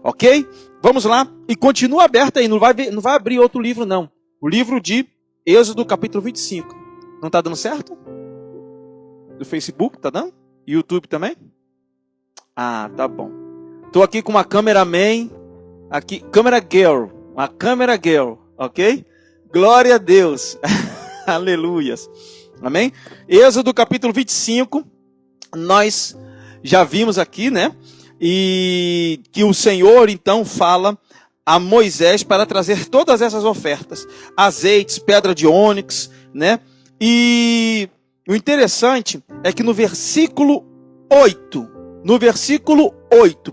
Ok? Vamos lá. E continua aberto aí. Não vai abrir outro livro, não. O livro de Êxodo, capítulo 25. Não está dando certo? Do Facebook, tá dando? YouTube também? Ah, tá bom. Estou aqui com uma cameraman. Aqui, câmera girl. Uma câmera girl. Ok? Glória a Deus. Aleluias. Amém? Êxodo, capítulo 25. Nós já vimos aqui, né? E que o Senhor então fala a Moisés para trazer todas essas ofertas, azeites, pedra de ônix, né? E o interessante é que no versículo 8,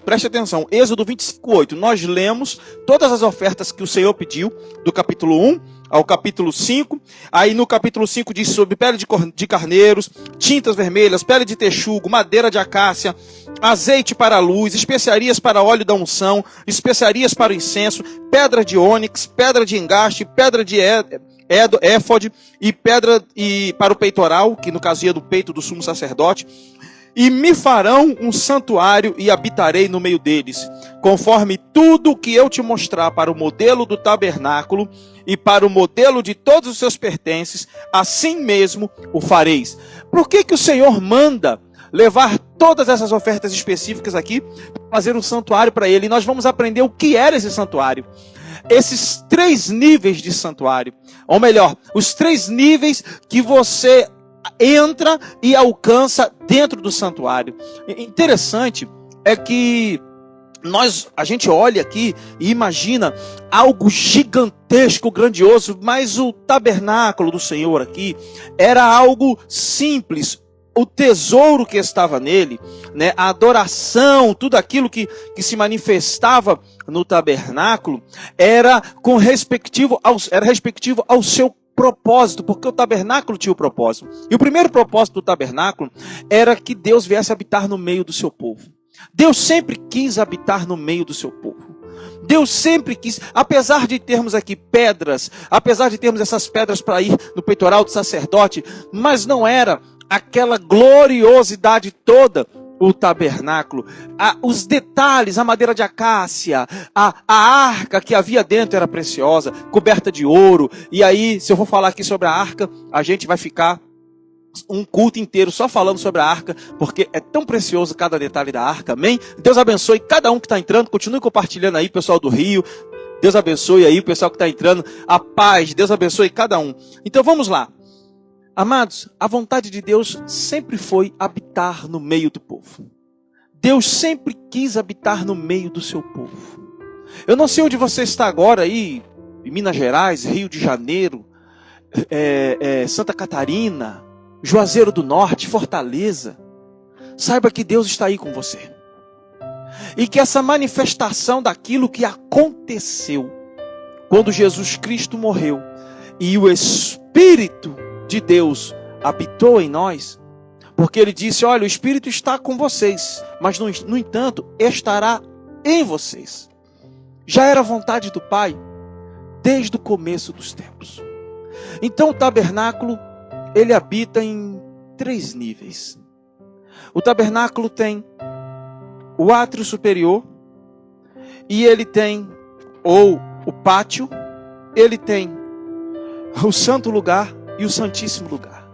preste atenção, Êxodo 25, 8, nós lemos todas as ofertas que o Senhor pediu, do capítulo 1 ao capítulo 5, aí no capítulo 5 diz sobre pele de carneiros, tintas vermelhas, pele de texugo, madeira de acácia, azeite para a luz, especiarias para óleo da unção, especiarias para o incenso, pedra de ônix, pedra de engaste, pedra de éfode e pedra para o peitoral, que no caso ia do peito do sumo sacerdote. E me farão um santuário e habitarei no meio deles, conforme tudo o que eu te mostrar para o modelo do tabernáculo e para o modelo de todos os seus pertences, assim mesmo o fareis. Por que o Senhor manda levar todas essas ofertas específicas aqui, para fazer um santuário para ele? E nós vamos aprender o que era esse santuário. Esses 3 níveis de santuário, ou melhor, os 3 níveis que você entra e alcança dentro do santuário. Interessante é que a gente olha aqui e imagina algo gigantesco, grandioso, mas o tabernáculo do Senhor aqui era algo simples. O tesouro que estava nele, né, a adoração, tudo aquilo que se manifestava no tabernáculo era respectivo ao seu propósito, porque o tabernáculo tinha o propósito. E o primeiro propósito do tabernáculo era que Deus viesse habitar no meio do seu povo. Deus sempre quis habitar no meio do seu povo. Deus sempre quis, apesar de termos aqui pedras, apesar de termos essas pedras para ir no peitoral do sacerdote, mas não era aquela gloriosidade toda o tabernáculo. Os detalhes, a madeira de acácia, a arca que havia dentro era preciosa, coberta de ouro. E aí, se eu for falar aqui sobre a arca, a gente vai ficar um culto inteiro só falando sobre a arca, porque é tão precioso cada detalhe da arca, amém? Deus abençoe cada um que está entrando, continue compartilhando aí, pessoal do Rio. Deus abençoe aí o pessoal que está entrando, a paz, Deus abençoe cada um. Então vamos lá. Amados, a vontade de Deus sempre foi habitar no meio do povo. Deus sempre quis habitar no meio do seu povo. Eu não sei onde você está agora aí, em Minas Gerais, Rio de Janeiro, Santa Catarina, Juazeiro do Norte, Fortaleza. Saiba que Deus está aí com você. E que essa manifestação daquilo que aconteceu quando Jesus Cristo morreu e o Espírito de Deus habitou em nós, porque ele disse, olha, o Espírito está com vocês, mas no entanto, estará em vocês. Já era vontade do Pai, desde o começo dos tempos. Então o tabernáculo, ele habita em 3 níveis. O tabernáculo tem o átrio superior, e ele tem, ou o pátio, ele tem o santo lugar, e o santíssimo lugar.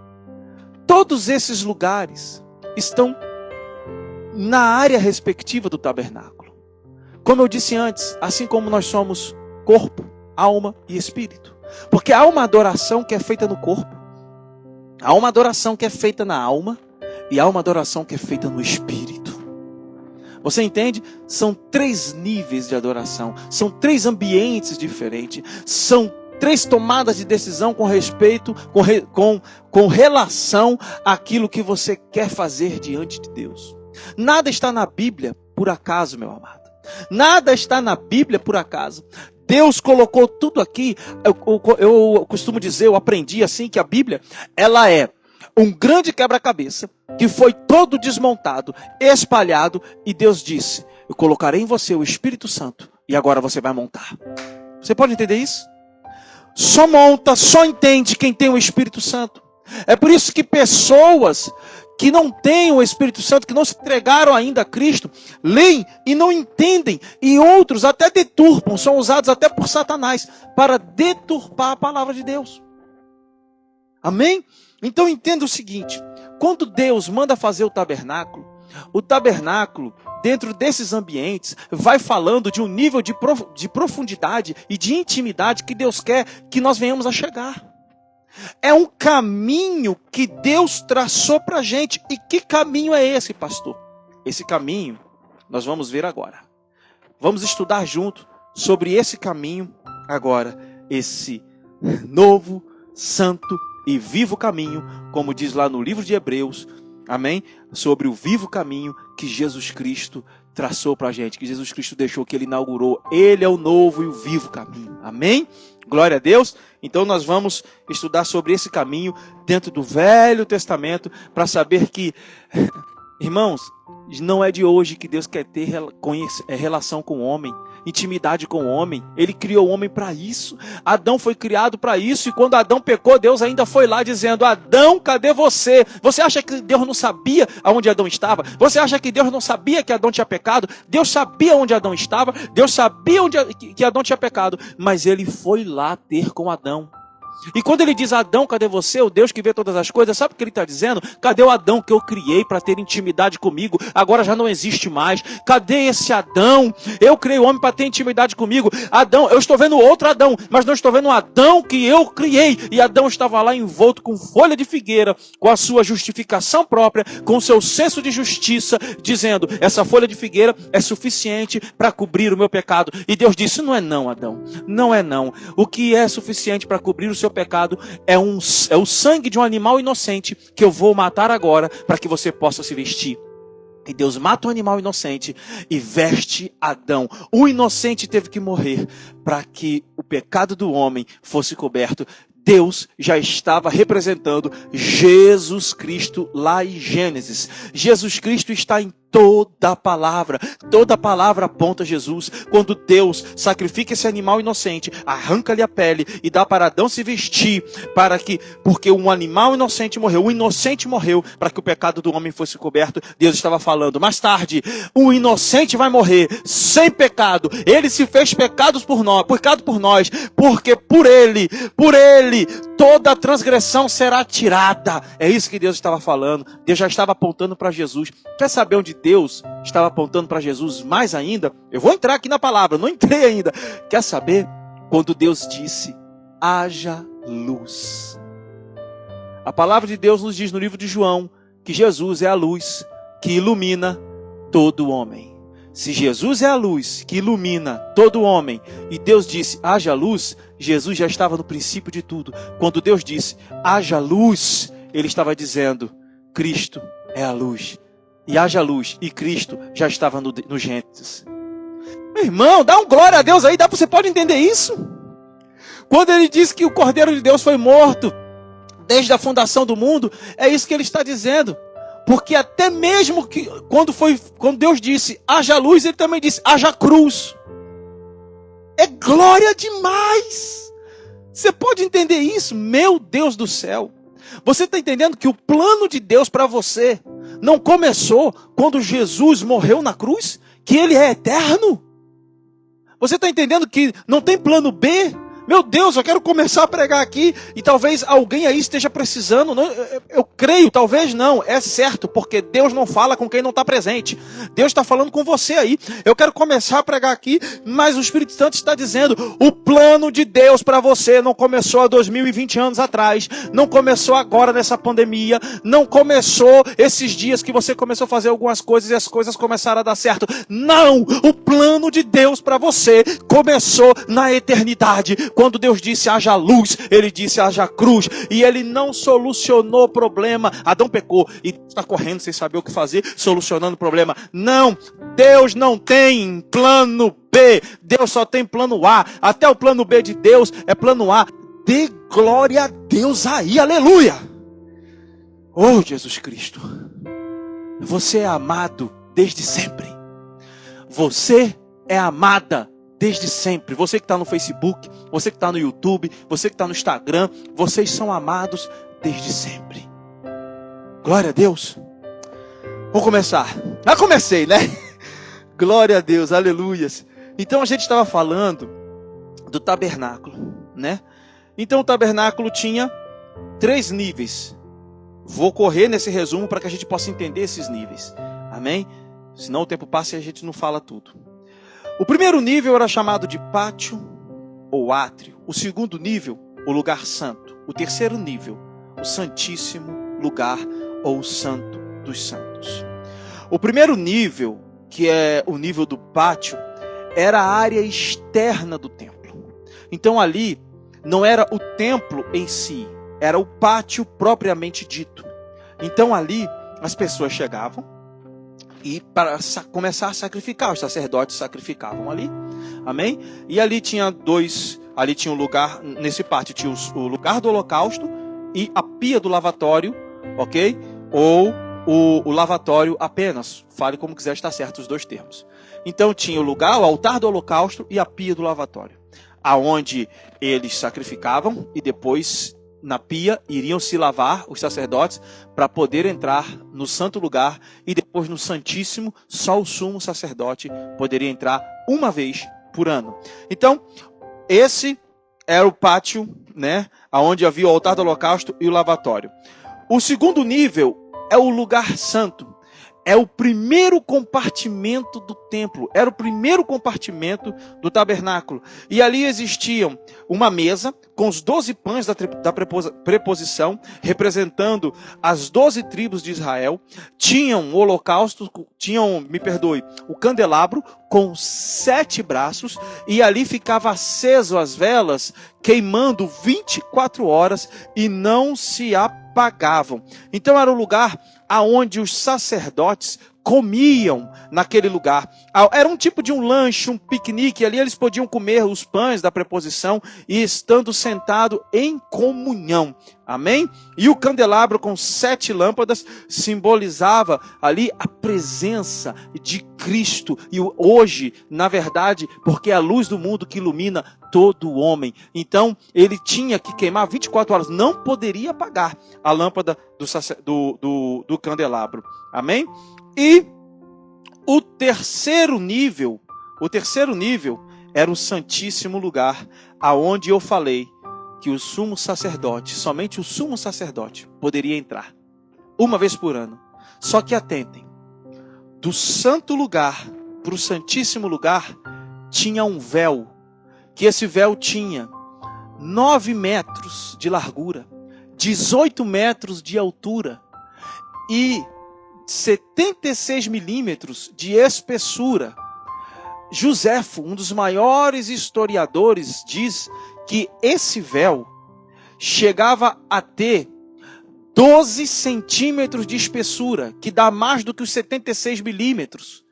Todos esses lugares estão na área respectiva do tabernáculo. Como eu disse antes, assim como nós somos corpo, alma e espírito. Porque há uma adoração que é feita no corpo, há uma adoração que é feita na alma e há uma adoração que é feita no espírito. Você entende? São 3 níveis de adoração, são 3 ambientes diferentes, são 3 tomadas de decisão com respeito, com relação àquilo que você quer fazer diante de Deus. Nada está na Bíblia por acaso, meu amado. Nada está na Bíblia por acaso. Deus colocou tudo aqui. Eu costumo dizer, eu aprendi assim, que a Bíblia, ela é um grande quebra-cabeça que foi todo desmontado, espalhado, e Deus disse, eu colocarei em você o Espírito Santo e agora você vai montar. Você pode entender isso? Só monta, só entende quem tem o Espírito Santo. É por isso que pessoas que não têm o Espírito Santo, que não se entregaram ainda a Cristo, leem e não entendem, e outros até deturpam, são usados até por Satanás, para deturpar a palavra de Deus. Amém? Então entenda o seguinte, quando Deus manda fazer o tabernáculo, dentro desses ambientes, vai falando de um nível de profundidade e de intimidade que Deus quer que nós venhamos a chegar. É um caminho que Deus traçou para a gente. E que caminho é esse, pastor? Esse caminho nós vamos ver agora. Vamos estudar junto sobre esse caminho agora. Esse novo, santo e vivo caminho, como diz lá no livro de Hebreus. Amém? Sobre o vivo caminho que Jesus Cristo traçou para a gente. Que Jesus Cristo deixou, que Ele inaugurou. Ele é o novo e o vivo caminho. Amém? Glória a Deus. Então nós vamos estudar sobre esse caminho dentro do Velho Testamento, para saber que, irmãos, não é de hoje que Deus quer ter relação com o homem, intimidade com o homem. Ele criou o homem para isso. Adão foi criado para isso, e quando Adão pecou, Deus ainda foi lá dizendo: Adão, cadê você? Você acha que Deus não sabia aonde Adão estava? Você acha que Deus não sabia que Adão tinha pecado? Deus sabia onde Adão estava, Deus sabia que Adão tinha pecado, mas ele foi lá ter com Adão. E quando ele diz: Adão, cadê você? O Deus que vê todas as coisas, sabe o que ele está dizendo? Cadê o Adão que eu criei para ter intimidade comigo? Agora já não existe mais. Cadê esse Adão? Eu criei o homem para ter intimidade comigo. Adão, eu estou vendo outro Adão, mas não estou vendo o Adão que eu criei. E Adão estava lá envolto com folha de figueira, com a sua justificação própria, com o seu senso de justiça, dizendo: essa folha de figueira é suficiente para cobrir o meu pecado. E Deus disse: não é não, Adão. Não é não. O que é suficiente para cobrir o seu pecado é o sangue de um animal inocente que eu vou matar agora para que você possa se vestir. E Deus mata o animal inocente e veste Adão. O inocente teve que morrer para que o pecado do homem fosse coberto. Deus já estava representando Jesus Cristo lá em Gênesis. Jesus Cristo está em toda a palavra aponta a Jesus. Quando Deus sacrifica esse animal inocente, arranca-lhe a pele e dá para Adão se vestir, porque um animal inocente morreu, o inocente morreu para que o pecado do homem fosse coberto. Deus estava falando: mais tarde, o inocente vai morrer sem pecado. Ele se fez pecado por nós, porque por ele, toda a transgressão será tirada. É isso que Deus estava falando. Deus já estava apontando para Jesus. Quer saber onde Deus estava apontando para Jesus mais ainda? Eu vou entrar aqui na palavra, não entrei ainda. Quer saber? Quando Deus disse: haja luz. A palavra de Deus nos diz no livro de João que Jesus é a luz que ilumina todo homem. Se Jesus é a luz que ilumina todo homem, e Deus disse: haja luz, Jesus já estava no princípio de tudo. Quando Deus disse: haja luz, Ele estava dizendo: Cristo é a luz. E haja luz, e Cristo já estava no Gênesis. Meu irmão, dá um glória a Deus aí, você pode entender isso? Quando Ele diz que o Cordeiro de Deus foi morto desde a fundação do mundo, é isso que Ele está dizendo. Porque até mesmo que quando Deus disse haja luz, Ele também disse haja cruz. É glória demais. Você pode entender isso? Meu Deus do céu. Você está entendendo que o plano de Deus para você não começou quando Jesus morreu na cruz? Que Ele é eterno? Você está entendendo que não tem plano B? Meu Deus, eu quero começar a pregar aqui e talvez alguém aí esteja precisando. Eu creio, talvez não. É certo, porque Deus não fala com quem não está presente. Deus está falando com você aí. Eu quero começar a pregar aqui, mas o Espírito Santo está dizendo: o plano de Deus para você não começou há 2020 anos atrás. Não começou agora nessa pandemia. Não começou esses dias que você começou a fazer algumas coisas e as coisas começaram a dar certo. Não! O plano de Deus para você começou na eternidade. Quando Deus disse haja luz, Ele disse haja cruz. E Ele não solucionou o problema. Adão pecou e está correndo sem saber o que fazer, solucionando o problema. Não, Deus não tem plano B. Deus só tem plano A. Até o plano B de Deus é plano A. Dê glória a Deus aí, aleluia. Oh, Jesus Cristo. Você é amado desde sempre. Você é amada desde sempre. Você que está no Facebook, você que está no YouTube, você que está no Instagram, vocês são amados desde sempre. Glória a Deus. Vamos começar. Já comecei, né? Glória a Deus, aleluias. Então a gente estava falando do tabernáculo, né? Então o tabernáculo tinha 3 níveis. Vou correr nesse resumo para que a gente possa entender esses níveis. Amém? Senão o tempo passa e a gente não fala tudo. O primeiro nível era chamado de pátio ou átrio. O segundo nível, o lugar santo. O terceiro nível, o santíssimo lugar ou o santo dos santos. O primeiro nível, que é o nível do pátio, era a área externa do templo. Então ali não era o templo em si, era o pátio propriamente dito. Então ali as pessoas chegavam e para começar a sacrificar, os sacerdotes sacrificavam ali. Amém? E ali tinha um lugar, nesse pátio tinha o lugar do holocausto e a pia do lavatório, ok? Ou o lavatório apenas, fale como quiser, está certo os 2 termos. Então tinha o lugar, o altar do holocausto e a pia do lavatório, aonde eles sacrificavam e depois na pia iriam se lavar os sacerdotes para poder entrar no santo lugar, e depois no santíssimo só o sumo sacerdote poderia entrar uma vez por ano. Então esse era o pátio, né, aonde havia o altar do holocausto e o lavatório. O segundo nível é o lugar santo. É o primeiro compartimento do templo. Era o primeiro compartimento do tabernáculo. E ali existiam uma mesa com os 12 pães da preposição, representando as 12 tribos de Israel. Tinham o holocausto, o candelabro com 7 braços. E ali ficava aceso as velas, queimando 24 horas e não se apagavam. Então era o lugar aonde os sacerdotes comiam naquele lugar. Era um tipo de um lanche, um piquenique. Ali eles podiam comer os pães da preposição e estando sentado em comunhão. Amém? E o candelabro com 7 lâmpadas simbolizava ali a presença de Cristo. E hoje, na verdade, porque é a luz do mundo que ilumina todo homem. Então, ele tinha que queimar 24 horas. Não poderia apagar a lâmpada do candelabro. Amém? E o terceiro nível era o santíssimo lugar, aonde eu falei que o sumo sacerdote, somente o sumo sacerdote, poderia entrar uma vez por ano. Só que atentem, do santo lugar para o santíssimo lugar tinha um véu, que esse véu tinha 9 metros de largura, 18 metros de altura e 76 milímetros de espessura. Joséfo, um dos maiores historiadores, diz que esse véu chegava a ter 12 centímetros de espessura, que dá mais do que os 76 milímetros.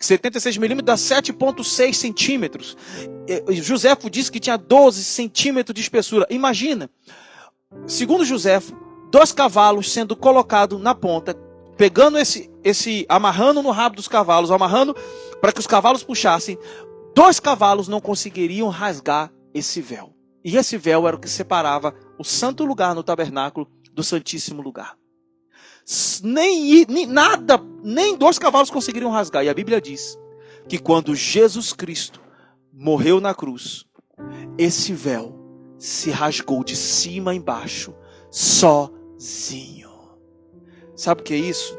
76 milímetros dá 7,6 centímetros. Joséfo disse que tinha 12 centímetros de espessura. Imagina, segundo Joséfo, 2 cavalos sendo colocados na ponta, pegando amarrando no rabo dos cavalos, amarrando para que os cavalos puxassem. 2 cavalos não conseguiriam rasgar esse véu. E esse véu era o que separava o santo lugar no tabernáculo do santíssimo lugar. Nem 2 cavalos conseguiriam rasgar. E a Bíblia diz que quando Jesus Cristo morreu na cruz, esse véu se rasgou de cima a embaixo, sozinho. Sabe o que é isso?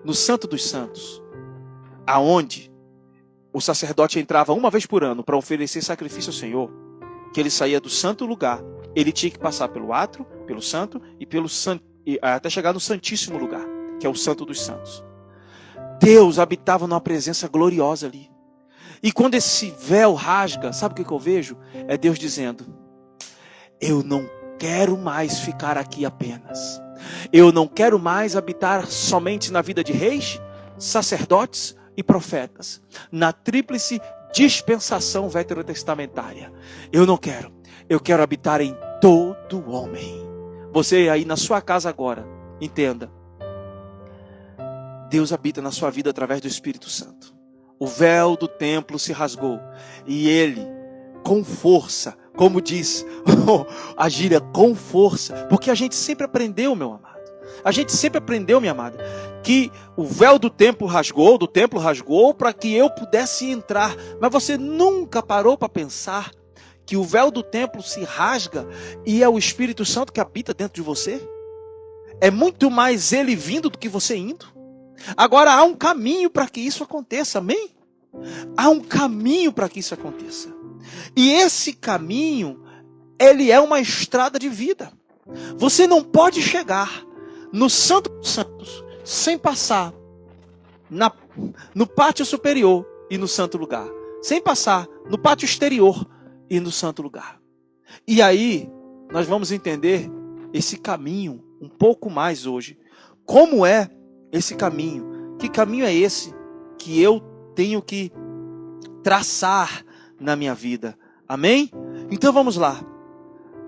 No Santo dos Santos, aonde o sacerdote entrava uma vez por ano para oferecer sacrifício ao Senhor, que ele saía do santo lugar, ele tinha que passar pelo átrio, pelo santo e até chegar no santíssimo lugar, que é o Santo dos Santos. Deus habitava numa presença gloriosa ali. E quando esse véu rasga, sabe o que eu vejo? É Deus dizendo: eu não quero mais ficar aqui apenas. Eu não quero mais habitar somente na vida de reis, sacerdotes e profetas, na tríplice dispensação veterotestamentária. Eu não quero. Eu quero habitar em todo homem. Você aí na sua casa agora, entenda. Deus habita na sua vida através do Espírito Santo. O véu do templo se rasgou e ele, com força, como diz a gíria, com força, porque a gente sempre aprendeu, meu amado. A gente sempre aprendeu, minha amada, que o véu do templo rasgou para que eu pudesse entrar. Mas você nunca parou para pensar que o véu do templo se rasga e é o Espírito Santo que habita dentro de você? É muito mais ele vindo do que você indo. Agora há um caminho para que isso aconteça, amém? Há um caminho para que isso aconteça. E esse caminho, ele é uma estrada de vida. Você não pode chegar no Santo dos Santos sem passar no pátio superior e no santo lugar. Sem passar no pátio exterior e no santo lugar. E aí, nós vamos entender esse caminho um pouco mais hoje. Como é esse caminho? Que caminho é esse que eu tenho que traçar na minha vida? Amém? Então vamos lá.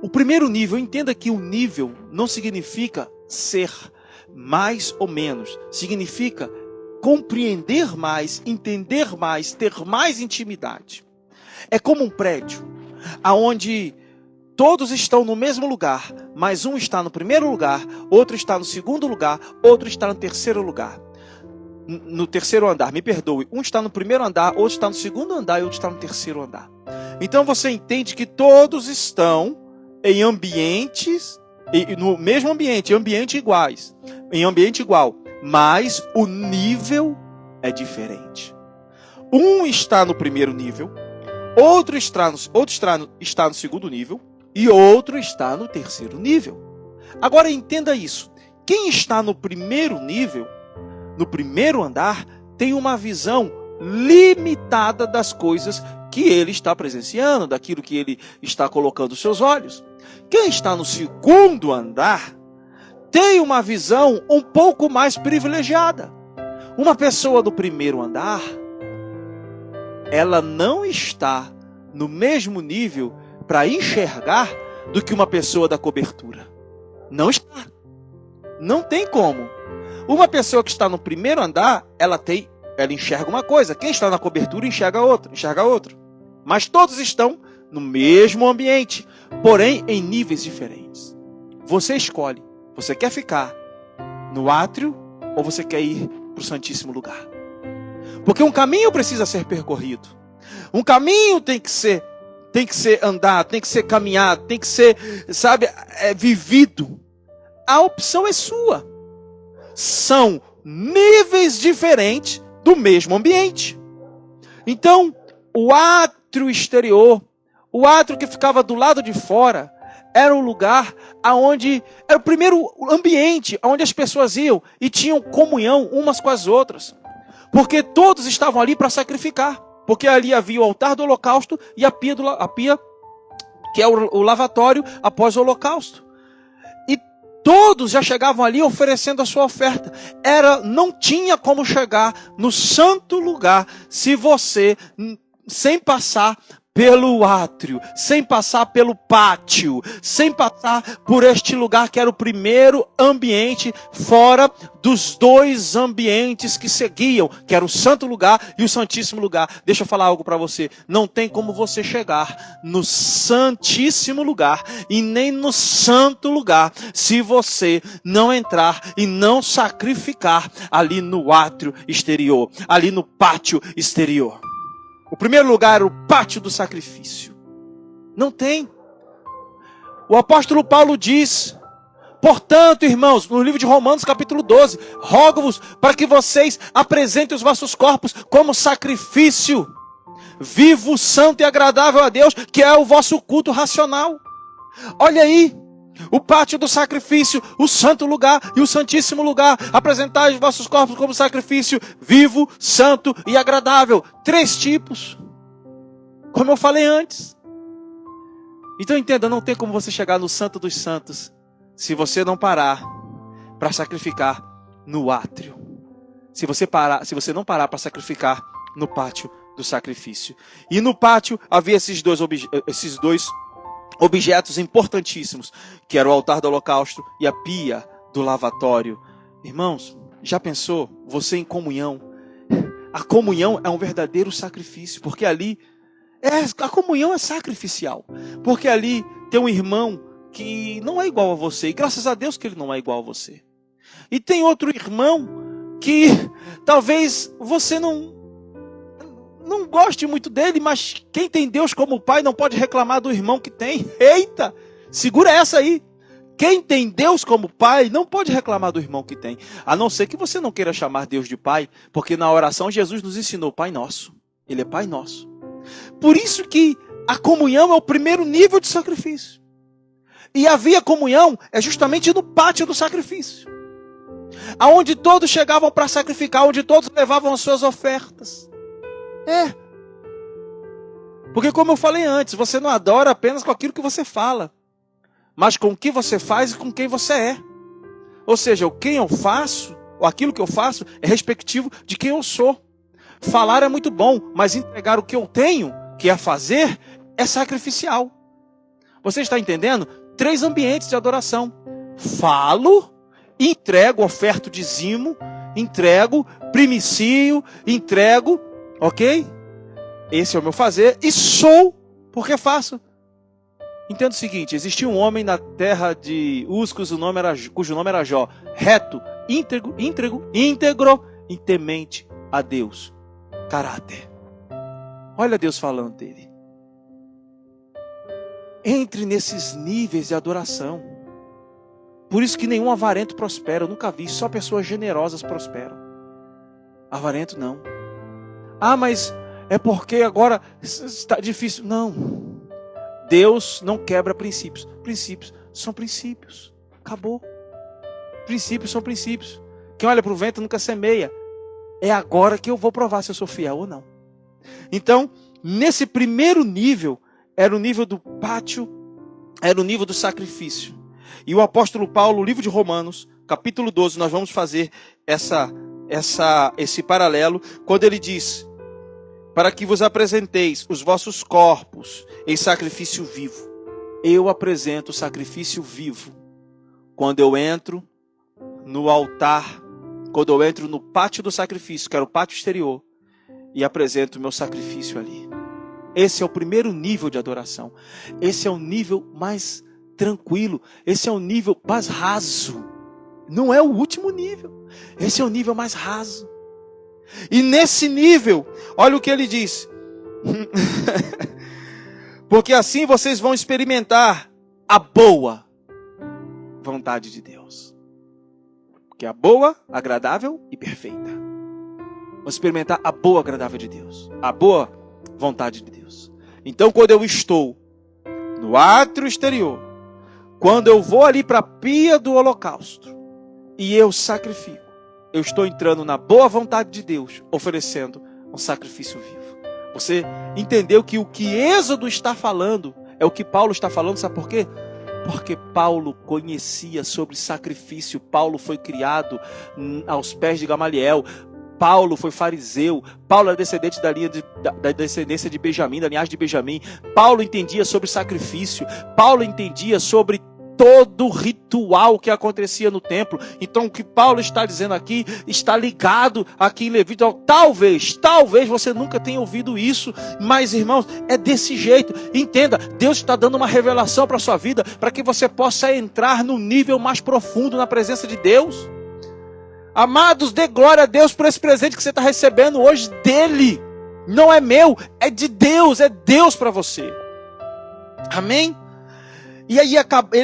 O primeiro nível, entenda que o nível não significa ser mais ou menos. Significa compreender mais, entender mais, ter mais intimidade. É como um prédio, aonde todos estão no mesmo lugar, mas um está no primeiro lugar, outro está no segundo lugar, outro está no terceiro lugar. No terceiro andar, me perdoe. Um está no primeiro andar, outro está no segundo andar e outro está no terceiro andar. Então você entende que todos estão em ambientes, no mesmo ambiente, em ambiente igual, mas o nível é diferente. Um está no primeiro nível, outro está no segundo nível e outro está no terceiro nível. Agora entenda isso. Quem está no primeiro nível, no primeiro andar, tem uma visão limitada das coisas que ele está presenciando, daquilo que ele está colocando os seus olhos. Quem está no segundo andar tem uma visão um pouco mais privilegiada. Uma pessoa do primeiro andar, ela não está no mesmo nível para enxergar do que uma pessoa da cobertura. Não está. Não tem como. Uma pessoa que está no primeiro andar, ela enxerga uma coisa. Quem está na cobertura enxerga outra. Mas todos estão no mesmo ambiente, porém em níveis diferentes. Você escolhe. Você quer ficar no átrio ou você quer ir para o Santíssimo Lugar? Porque um caminho precisa ser percorrido. Um caminho tem que ser andado, tem que ser caminhado, tem que ser, vivido. A opção é sua. São níveis diferentes do mesmo ambiente. Então, o átrio exterior, o átrio que ficava do lado de fora, era um lugar aonde era o primeiro ambiente onde as pessoas iam e tinham comunhão umas com as outras. Porque todos estavam ali para sacrificar. Porque ali havia o altar do holocausto e a pia que é o lavatório após o holocausto. E todos já chegavam ali oferecendo a sua oferta. Não tinha como chegar no santo lugar se você, sem passar pelo átrio, sem passar pelo pátio, sem passar por este lugar que era o primeiro ambiente fora dos dois ambientes que seguiam, que era o santo lugar e o santíssimo lugar. Deixa eu falar algo para você. Não tem como você chegar no santíssimo lugar e nem no santo lugar se você não entrar e não sacrificar ali no átrio exterior, ali no pátio exterior. O primeiro lugar era o pátio do sacrifício. Não tem. O apóstolo Paulo diz, portanto, irmãos, no livro de Romanos, capítulo 12, rogo-vos para que vocês apresentem os vossos corpos como sacrifício vivo, santo e agradável a Deus, que é o vosso culto racional. Olha aí, o pátio do sacrifício, o santo lugar e o santíssimo lugar. Apresentai os vossos corpos como sacrifício vivo, santo e agradável. 3 tipos. Como eu falei antes. Então entenda, não tem como você chegar no santo dos santos se você não parar para sacrificar no átrio. Se você não parar para sacrificar no pátio do sacrifício. E no pátio havia esses dois objetos importantíssimos, que era o altar do holocausto e a pia do lavatório. Irmãos, já pensou? Você em comunhão. A comunhão é um verdadeiro sacrifício, porque ali, a comunhão é sacrificial. Porque ali tem um irmão que não é igual a você, e graças a Deus que ele não é igual a você. E tem outro irmão que talvez você não goste muito dele, mas quem tem Deus como pai não pode reclamar do irmão que tem. Eita, segura essa aí. Quem tem Deus como pai não pode reclamar do irmão que tem. A não ser que você não queira chamar Deus de pai, porque na oração Jesus nos ensinou Pai Nosso. Ele é Pai Nosso. Por isso que a comunhão é o primeiro nível de sacrifício. E havia comunhão é justamente no pátio do sacrifício. Aonde todos chegavam para sacrificar, onde todos levavam as suas ofertas. Porque como eu falei antes, você não adora apenas com aquilo que você fala, mas com o que você faz e com quem você é. Ou seja, o quem eu faço, ou aquilo que eu faço, é respectivo de quem eu sou. Falar é muito bom, mas entregar o que eu tenho, que é fazer, é sacrificial. Você está entendendo? 3 ambientes de adoração. Falo, entrego, oferto dizimo, entrego, primicio, entrego, ok? Esse é o meu fazer, e sou porque faço. Entenda o seguinte, existia um homem na terra de Uz, cujo nome era Jó, reto, íntegro e temente a Deus. Caráter. Olha Deus falando dele. Entre nesses níveis de adoração. Por isso que nenhum avarento prospera. Eu nunca vi, só pessoas generosas prosperam. Avarento não. Ah, mas é porque agora está difícil. Não. Deus não quebra princípios. Princípios são princípios. Acabou. Princípios são princípios. Quem olha para o vento nunca semeia. É agora que eu vou provar se eu sou fiel ou não. Então, nesse primeiro nível, era o nível do pátio, era o nível do sacrifício. E o apóstolo Paulo, no livro de Romanos, capítulo 12, nós vamos fazer esse paralelo, quando ele diz: para que vos apresenteis os vossos corpos em sacrifício vivo. Eu apresento o sacrifício vivo quando eu entro no altar, quando eu entro no pátio do sacrifício, que era o pátio exterior, e apresento o meu sacrifício ali. Esse é o primeiro nível de adoração. Esse é o nível mais tranquilo. Esse é o nível mais raso. Não é o último nível. Esse é o nível mais raso. E nesse nível, olha o que ele diz. Porque assim vocês vão experimentar a boa vontade de Deus. Que é a boa, agradável e perfeita. Vamos experimentar a boa, agradável de Deus. A boa vontade de Deus. Então, quando eu estou no átrio exterior, quando eu vou ali para a pia do holocausto e eu sacrifico, eu estou entrando na boa vontade de Deus, oferecendo um sacrifício vivo. Você entendeu que o que Êxodo está falando é o que Paulo está falando, sabe por quê? Porque Paulo conhecia sobre sacrifício. Paulo foi criado aos pés de Gamaliel. Paulo foi fariseu. Paulo era descendente da descendência de Benjamim, da linhagem de Benjamim. Paulo entendia sobre sacrifício. Paulo entendia sobre todo o ritual que acontecia no templo. Então o que Paulo está dizendo aqui está ligado aqui em Levítico. Talvez você nunca tenha ouvido isso, mas irmãos, é desse jeito. Entenda, Deus está dando uma revelação para a sua vida, para que você possa entrar no nível mais profundo na presença de Deus. Amados, dê glória a Deus por esse presente que você está recebendo hoje dele. Não é meu, é de Deus, é Deus para você. Amém? E aí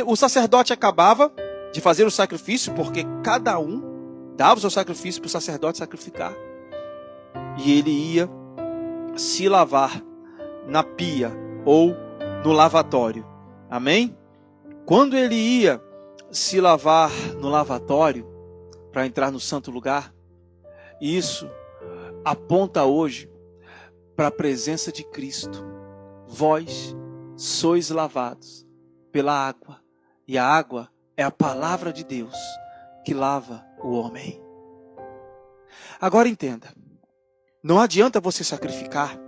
o sacerdote acabava de fazer o sacrifício, porque cada um dava o seu sacrifício para o sacerdote sacrificar. E ele ia se lavar na pia ou no lavatório. Amém? Quando ele ia se lavar no lavatório, para entrar no santo lugar, isso aponta hoje para a presença de Cristo. Vós sois lavados pela água, e a água é a palavra de Deus que lava o homem. Agora entenda, não adianta você sacrificar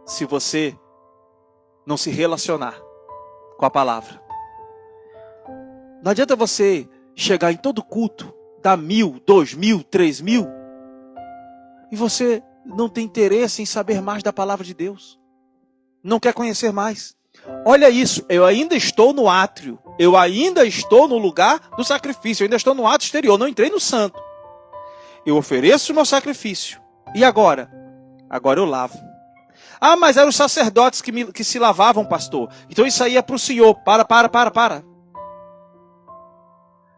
se você não se relacionar com a palavra. Não adianta você chegar em todo culto, dar 1.000, 2.000, 3.000, e você não tem interesse em saber mais da palavra de Deus. Não quer conhecer mais. Olha isso, eu ainda estou no átrio, eu ainda estou no lugar do sacrifício, eu ainda estou no átrio exterior, não entrei no santo. Eu ofereço o meu sacrifício. E agora? Agora eu lavo. Ah, mas eram os sacerdotes que se lavavam, pastor. Então isso aí é para o Senhor. Para.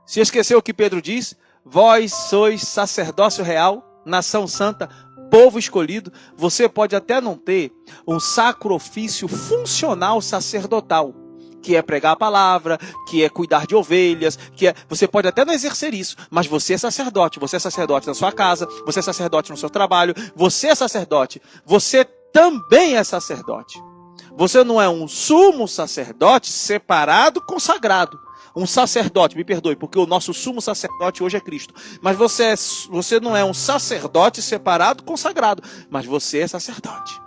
Se esqueceu o que Pedro diz? Vós sois sacerdócio real, nação santa, povo escolhido. Você pode até não ter um sacro ofício funcional sacerdotal, que é pregar a palavra, que é cuidar de ovelhas, você pode até não exercer isso, mas você é sacerdote na sua casa, você é sacerdote no seu trabalho, você é sacerdote, você também é sacerdote. Você não é um sumo sacerdote separado, consagrado. Um sacerdote, me perdoe, porque o nosso sumo sacerdote hoje é Cristo. Mas você não é um sacerdote separado, consagrado, mas você é sacerdote.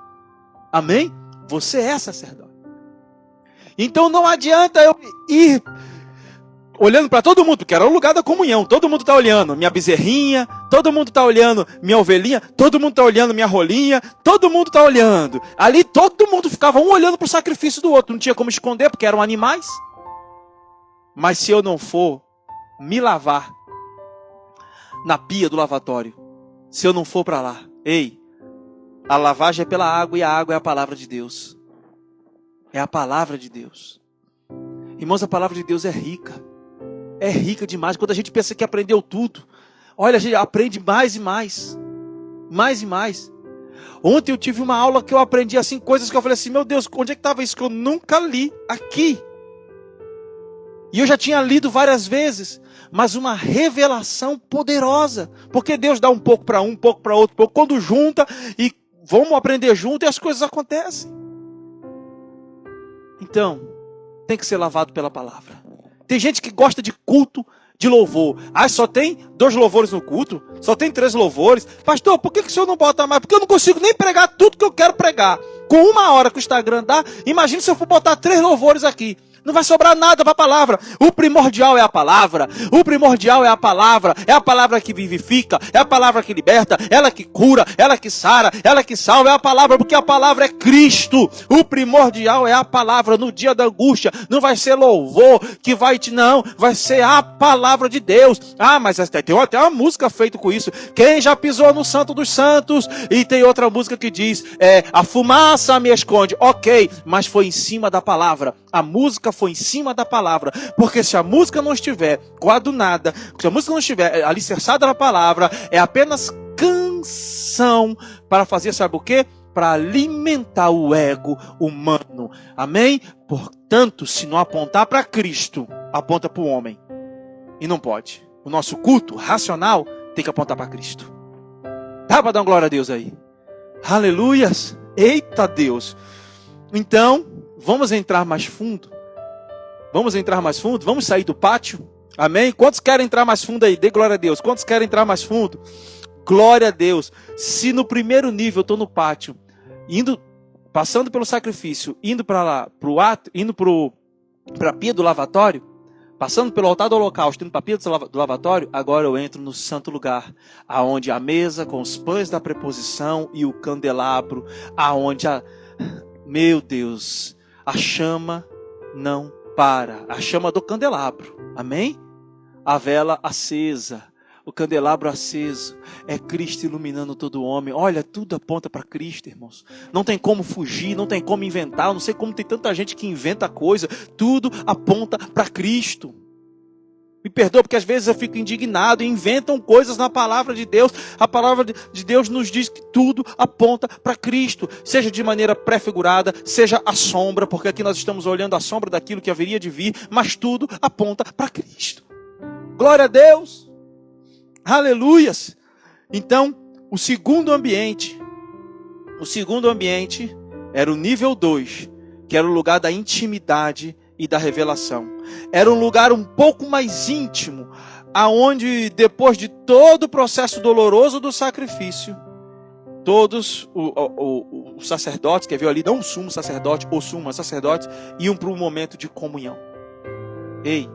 Amém? Você é sacerdote. Então não adianta eu ir olhando para todo mundo, porque era o lugar da comunhão. Todo mundo está olhando minha bezerrinha, todo mundo está olhando minha ovelhinha, todo mundo está olhando minha rolinha, todo mundo está olhando. Ali todo mundo ficava um olhando para o sacrifício do outro. Não tinha como esconder, porque eram animais. Mas se eu não for me lavar na pia do lavatório, se eu não for para lá, a lavagem é pela água e a água é a palavra de Deus. É a palavra de Deus. Irmãos, a palavra de Deus é rica. É rica demais. Quando a gente pensa que aprendeu tudo, olha, a gente aprende mais e mais. Mais e mais. Ontem eu tive uma aula que eu aprendi assim, coisas que eu falei assim, meu Deus, onde é que estava isso que eu nunca li? Aqui. E eu já tinha lido várias vezes, mas uma revelação poderosa. Porque Deus dá um pouco para um pouco para outro, pouco. Quando junta e vamos aprender junto e as coisas acontecem. Então, tem que ser lavado pela palavra. Tem gente que gosta de culto, de louvor. Ah, só tem 2 louvores no culto? Só tem 3 louvores? Pastor, por que o senhor não bota mais? Porque eu não consigo nem pregar tudo que eu quero pregar. Com 1 hora que o Instagram dá, imagine se eu for botar 3 louvores aqui. Não vai sobrar nada para a palavra. O primordial é a palavra. O primordial é a palavra. É a palavra que vivifica. É a palavra que liberta. Ela que cura. Ela que sara. Ela que salva. É a palavra, porque a palavra é Cristo. O primordial é a palavra. No dia da angústia, não vai ser louvor que vai te... Não, vai ser a palavra de Deus. Ah, mas tem até uma música feita com isso. Quem já pisou no Santo dos Santos? E tem outra música que diz, a fumaça me esconde. Ok, mas foi em cima da palavra. A música foi em cima da palavra, porque se a música não estiver coadunada, se a música não estiver alicerçada na palavra, é apenas canção para fazer, sabe o quê? Para alimentar o ego humano, amém? Portanto, se não apontar para Cristo, aponta para o homem, e não pode. O nosso culto racional tem que apontar para Cristo. Dá para dar uma glória a Deus aí? Aleluias! Eita Deus! Então, vamos entrar mais fundo? Vamos entrar mais fundo? Vamos sair do pátio? Amém? Quantos querem entrar mais fundo aí? Dê glória a Deus. Quantos querem entrar mais fundo? Glória a Deus. Se no primeiro nível eu estou no pátio, passando pelo sacrifício, indo para lá, indo para a pia do lavatório, passando pelo altar do holocausto, indo para a pia do lavatório, agora eu entro no santo lugar, aonde a mesa com os pães da preposição e o candelabro, aonde meu Deus, a chama não para, a chama do candelabro, amém? A vela acesa, o candelabro aceso, é Cristo iluminando todo homem. Olha, tudo aponta para Cristo, irmãos. Não tem como fugir, não tem como inventar. Eu não sei como tem tanta gente que inventa coisa. Tudo aponta para Cristo. Me perdoa porque às vezes eu fico indignado e inventam coisas na palavra de Deus. A palavra de Deus nos diz que tudo aponta para Cristo. Seja de maneira prefigurada, seja a sombra, porque aqui nós estamos olhando a sombra daquilo que haveria de vir, mas tudo aponta para Cristo. Glória a Deus. Aleluias. Então, o segundo ambiente era o nível 2, que era o lugar da intimidade e da revelação. Era um lugar um pouco mais íntimo, aonde depois de todo o processo doloroso do sacrifício, todos os sacerdotes, que viu ali, não o sumo sacerdote, o sumo sacerdote, iam para um momento de comunhão. Ei,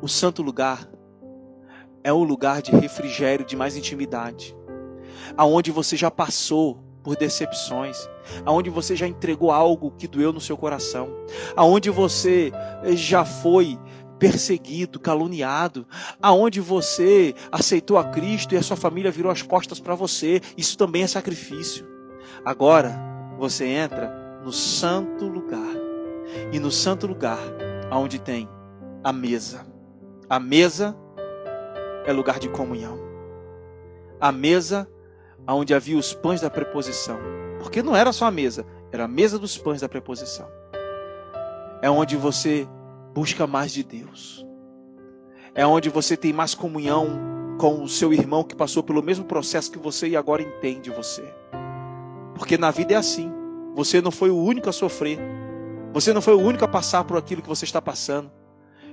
o santo lugar é um lugar de refrigério, de mais intimidade, aonde você já passou por decepções, aonde você já entregou algo que doeu no seu coração, aonde você já foi perseguido, caluniado, aonde você aceitou a Cristo e a sua família virou as costas para você. Isso também é sacrifício. Agora você entra no santo lugar, e no santo lugar aonde tem a mesa. A mesa é lugar de comunhão. A mesa onde havia os pães da preposição, porque não era só a mesa, era a mesa dos pães da preposição. É onde você busca mais de Deus. É onde você tem mais comunhão com o seu irmão que passou pelo mesmo processo que você e agora entende você. Porque na vida é assim. Você não foi o único a sofrer. Você não foi o único a passar por aquilo que você está passando.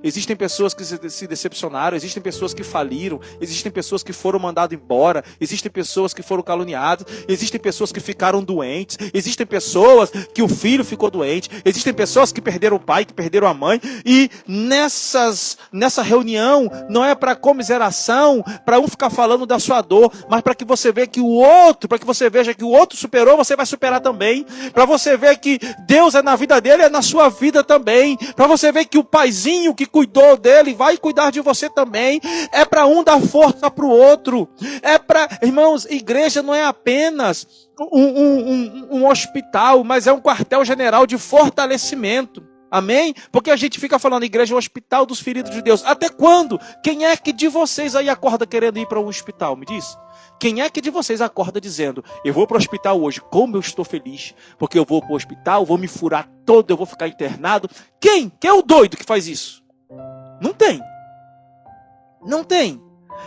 Existem pessoas que se decepcionaram, existem pessoas que faliram, existem pessoas que foram mandadas embora, existem pessoas que foram caluniadas, existem pessoas que ficaram doentes, existem pessoas que o filho ficou doente, existem pessoas que perderam o pai, que perderam a mãe, e nessa reunião não é para comiseração, para um ficar falando da sua dor, mas para que você veja que o outro, para que você veja que o outro superou, você vai superar também, para você ver que Deus é na vida dele, é na sua vida também, para você ver que o paizinho que cuidou dele, vai cuidar de você também. É para um dar força para o outro. É para, irmãos, igreja não é apenas um hospital, mas é um quartel-general de fortalecimento. Amém? Porque a gente fica falando, igreja é o hospital dos feridos de Deus. Até quando? Quem é que de vocês aí acorda querendo ir para um hospital? Me diz. Quem é que de vocês acorda dizendo, eu vou para o hospital hoje, como eu estou feliz, porque eu vou para o hospital, vou me furar todo, eu vou ficar internado. Quem? Quem é o doido que faz isso? Não tem. Não tem.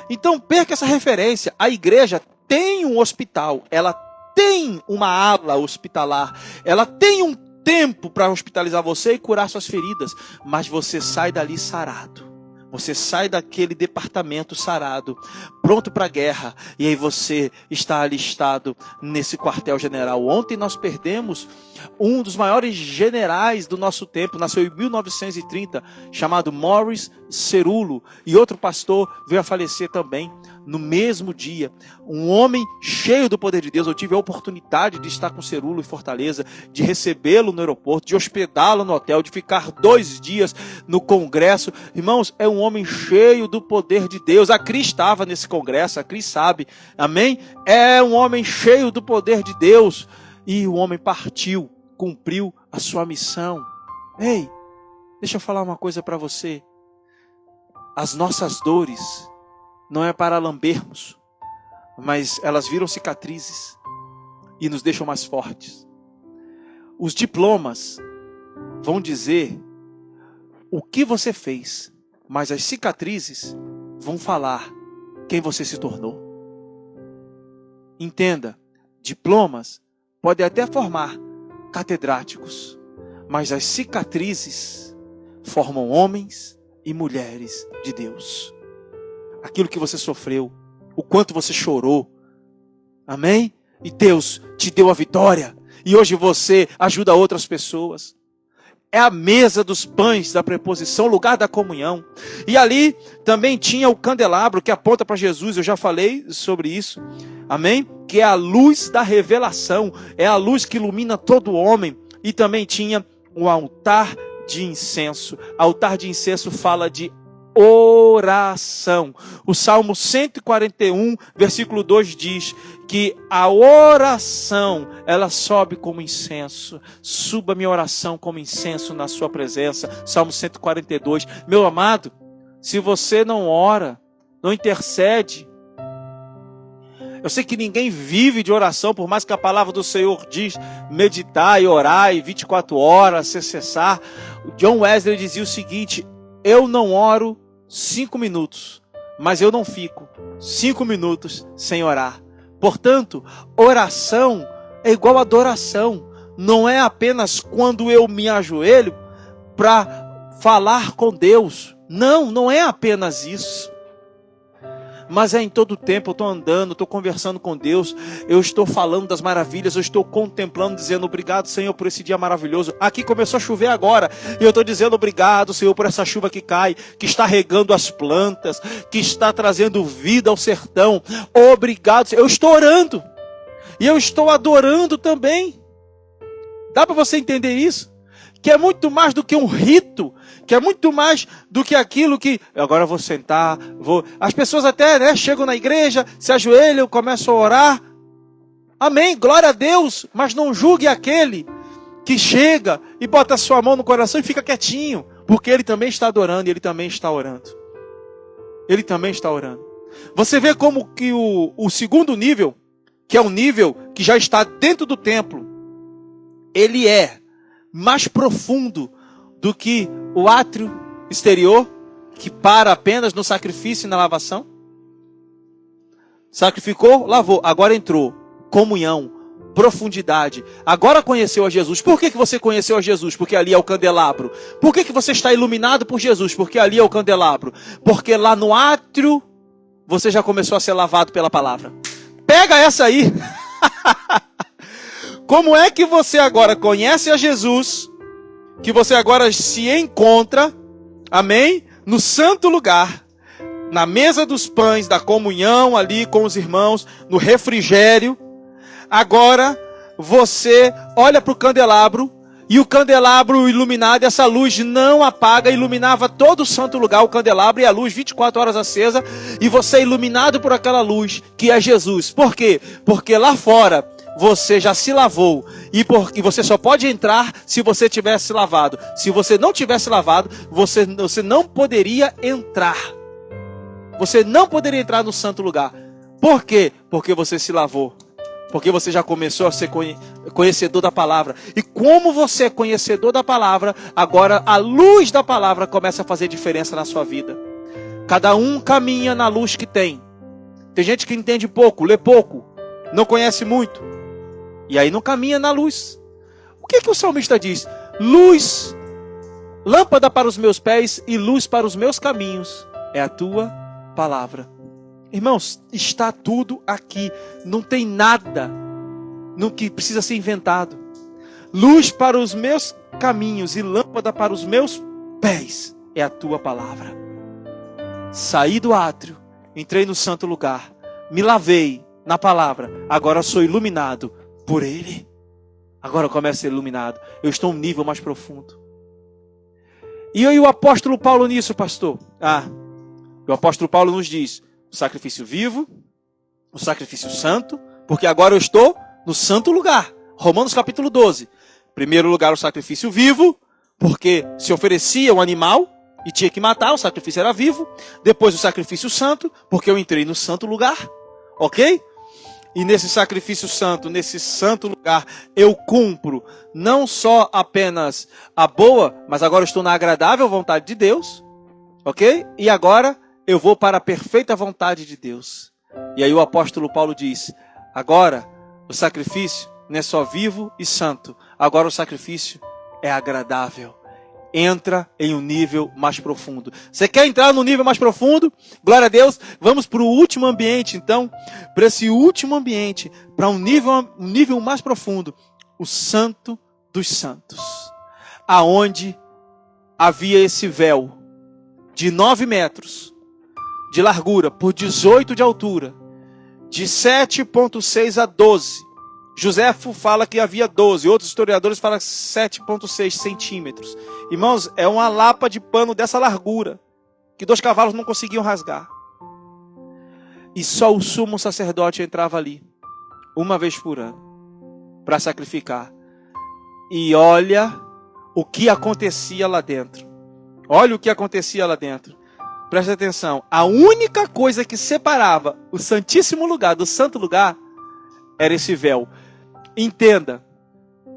Então perca essa referência. A igreja tem um hospital. Ela tem uma ala hospitalar. Ela tem um tempo para hospitalizar você e curar suas feridas. Mas você sai dali sarado. Você sai daquele departamento sarado, pronto para a guerra. E aí você está alistado nesse quartel-general. Ontem nós perdemos um dos maiores generais do nosso tempo. Nasceu em 1930, chamado Morris Cerullo. E outro pastor veio a falecer também no mesmo dia. Um homem cheio do poder de Deus. Eu tive a oportunidade de estar com Cerullo em Fortaleza, de recebê-lo no aeroporto, de hospedá-lo no hotel, de ficar 2 dias no congresso. Irmãos, é um homem cheio do poder de Deus. A Cris estava nesse congresso, a Cris sabe. Amém? É um homem cheio do poder de Deus. E o homem partiu, cumpriu a sua missão. Ei, deixa eu falar uma coisa para você. As nossas dores não é para lambermos, mas elas viram cicatrizes e nos deixam mais fortes. Os diplomas vão dizer o que você fez, mas as cicatrizes vão falar quem você se tornou. Entenda, diplomas podem até formar catedráticos, mas as cicatrizes formam homens e mulheres de Deus. Aquilo que você sofreu, o quanto você chorou, amém? E Deus te deu a vitória, e hoje você ajuda outras pessoas. É a mesa dos pães da preposição, lugar da comunhão. E ali também tinha o candelabro que aponta para Jesus, eu já falei sobre isso, amém? Que é a luz da revelação, é a luz que ilumina todo homem. E também tinha o altar de incenso. Altar de incenso fala de oração. O Salmo 141, versículo 2 diz que a oração, ela sobe como incenso. Suba minha oração como incenso na sua presença. Salmo 142. Meu amado, se você não ora, não intercede, eu sei que ninguém vive de oração, por mais que a palavra do Senhor diz meditar e orar e 24 horas sem cessar. O John Wesley dizia o seguinte: eu não oro 5 minutos, mas eu não fico 5 minutos sem orar. Portanto, oração é igual a adoração. Não é apenas quando eu me ajoelho para falar com Deus. Não, não é apenas isso. Mas é em todo tempo, eu estou andando, estou conversando com Deus, eu estou falando das maravilhas, eu estou contemplando, dizendo obrigado, Senhor, por esse dia maravilhoso. Aqui começou a chover agora, e eu estou dizendo obrigado, Senhor, por essa chuva que cai, que está regando as plantas, que está trazendo vida ao sertão. Obrigado, Senhor. Eu estou orando. e eu estou adorando também. Dá para você entender isso? Que é muito mais do que um rito, que é muito mais do que aquilo que agora eu vou sentar, vou. As pessoas até, né, chegam na igreja, se ajoelham, começam a orar. Amém, glória a Deus, mas não julgue aquele que chega e bota a sua mão no coração e fica quietinho, porque ele também está adorando e ele também está orando. Ele também está orando. Você vê como que o segundo nível, que é um nível que já está dentro do templo, ele é mais profundo do que o átrio exterior, que para apenas no sacrifício e na lavação. Sacrificou, lavou, agora entrou. Comunhão, profundidade. Agora conheceu a Jesus. Por que você conheceu a Jesus? Porque ali é o candelabro. Por que você está iluminado por Jesus? Porque ali é o candelabro. Porque lá no átrio, você já começou a ser lavado pela palavra. Pega essa aí. Como é que você agora conhece a Jesus, que você agora se encontra, amém, no santo lugar, na mesa dos pães, da comunhão ali com os irmãos, no refrigério. Agora você olha para o candelabro, e o candelabro iluminado, essa luz não apaga, iluminava todo o santo lugar, o candelabro e a luz 24 horas acesa, e você é iluminado por aquela luz, que é Jesus. Por quê? Porque lá fora você já se lavou, e você só pode entrar se você tivesse lavado. Se você não tivesse lavado, você não poderia entrar. Você não poderia entrar no santo lugar. Por quê? Porque você se lavou. Porque você já começou a ser conhecedor da palavra. E como você é conhecedor da palavra, agora a luz da palavra começa a fazer diferença na sua vida. Cada um caminha na luz que tem. Tem gente que entende pouco, lê pouco, não conhece muito. E aí não caminha na luz. O que o salmista diz? Luz, lâmpada para os meus pés e luz para os meus caminhos é a tua palavra. Irmãos, está tudo aqui. Não tem nada no que precisa ser inventado. Luz para os meus caminhos e lâmpada para os meus pés é a tua palavra. Saí do átrio, entrei no santo lugar, me lavei na palavra, agora sou iluminado por ele. Agora eu começo a ser iluminado. Eu estou em um nível mais profundo. E aí o apóstolo Paulo nisso, pastor? O apóstolo Paulo nos diz: o sacrifício vivo, o sacrifício santo, porque agora eu estou no santo lugar. Romanos capítulo 12. Primeiro lugar, o sacrifício vivo, porque se oferecia um animal e tinha que matar, o sacrifício era vivo. Depois o sacrifício santo, porque eu entrei no santo lugar. Ok? E nesse sacrifício santo, nesse santo lugar, eu cumpro não só apenas a boa, mas agora eu estou na agradável vontade de Deus. Ok? E agora eu vou para a perfeita vontade de Deus. E aí o apóstolo Paulo diz: agora o sacrifício não é só vivo e santo. Agora o sacrifício é agradável. Entra em um nível mais profundo. Você quer entrar no nível mais profundo? Glória a Deus. Vamos para o último ambiente, então. Para esse último ambiente, para um nível mais profundo. O Santo dos Santos. Aonde havia esse véu de 9 metros de largura por 18 de altura, de 7,6 a 12. Joséfo fala que havia 12, outros historiadores falam 7,6 centímetros. Irmãos, é uma lapa de pano dessa largura, que 2 cavalos não conseguiam rasgar. E só o sumo sacerdote entrava ali, uma vez por ano, para sacrificar. E olha o que acontecia lá dentro. Olha o que acontecia lá dentro. Presta atenção, a única coisa que separava o santíssimo lugar do santo lugar era esse véu. Entenda,